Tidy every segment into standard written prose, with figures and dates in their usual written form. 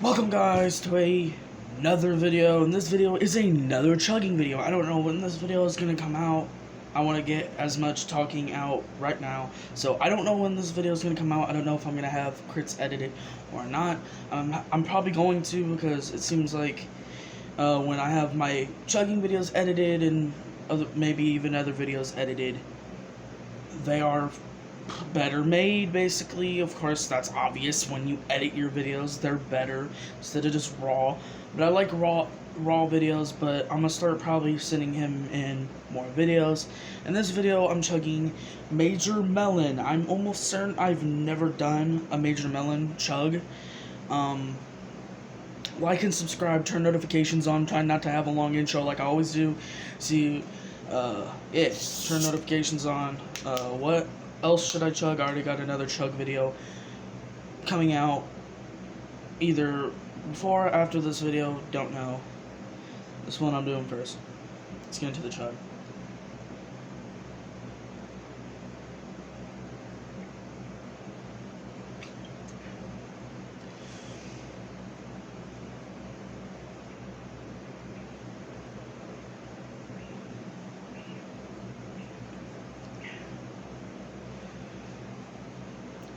Welcome guys to another video, and this video is another chugging video. I don't know when this video is going to come out. I want to get as much talking out right now, so I don't know when this video is going to come out. I don't know if I'm going to have crits edited or not. I'm probably going to, because it seems like when I have my chugging videos edited and maybe even other videos edited, they are better made, basically. Of course, that's obvious. When you edit your videos, they're better instead of just raw. But I like raw videos, but I'm gonna start probably sending him in more videos. In this video, I'm chugging Major Melon. I'm almost certain I've never done a Major Melon chug. Like and subscribe, turn notifications on, try not to have a long intro like I always do. See, turn notifications on. What else should I chug? I already got another chug video coming out either before or after this video, don't know. This one I'm doing first. Let's get into the chug.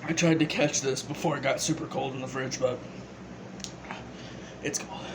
I tried to catch this before it got super cold in the fridge, but it's cold.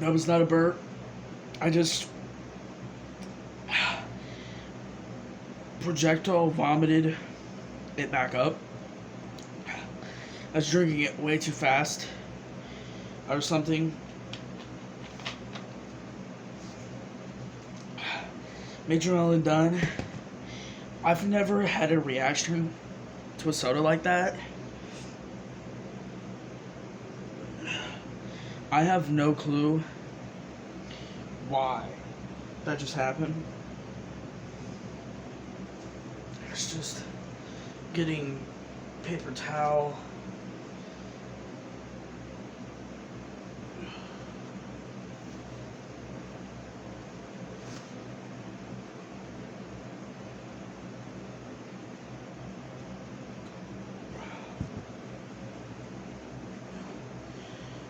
That was not a burp. I just projectile vomited it back up. I was drinking it way too fast or something. Major Melon done. I've never had a reaction to a soda like that. I have no clue why that just happened. It's just getting paper towel.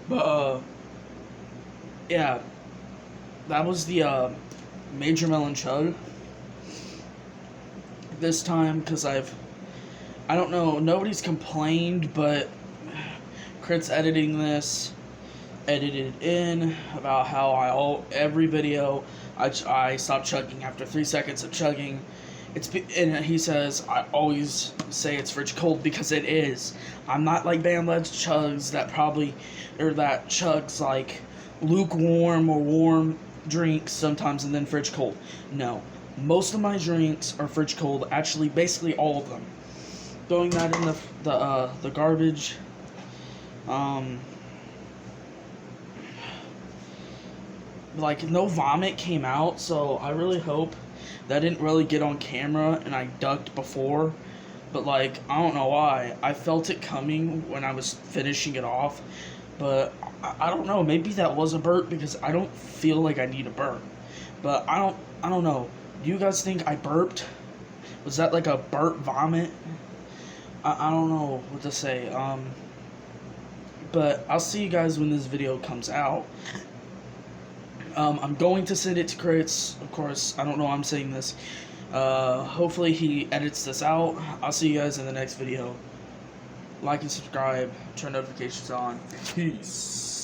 But, yeah, that was the, Major Melon chug. This time, because I don't know, nobody's complained, but Crit's editing this, edited in, about how every video, I stop chugging after 3 seconds of chugging. And he says, I always say it's fridge cold, because it is. I'm not like Bandled's chugs that chugs like lukewarm or warm drinks sometimes and then fridge cold. No. Most of my drinks are fridge cold. Actually, basically all of them. Throwing that in the garbage. Like, no vomit came out, so I really hope that didn't really get on camera, and I ducked before, but like, I don't know why. I felt it coming when I was finishing it off, but I don't know, maybe that was a burp, because I don't feel like I need a burp, but I don't know. Do you guys think I burped? Was that like a burp vomit? I don't know what to say, but I'll see you guys when this video comes out. I'm going to send it to Crits, of course. I don't know why I'm saying this. Hopefully he edits this out. I'll see you guys in the next video. Like and subscribe. Turn notifications on. Peace.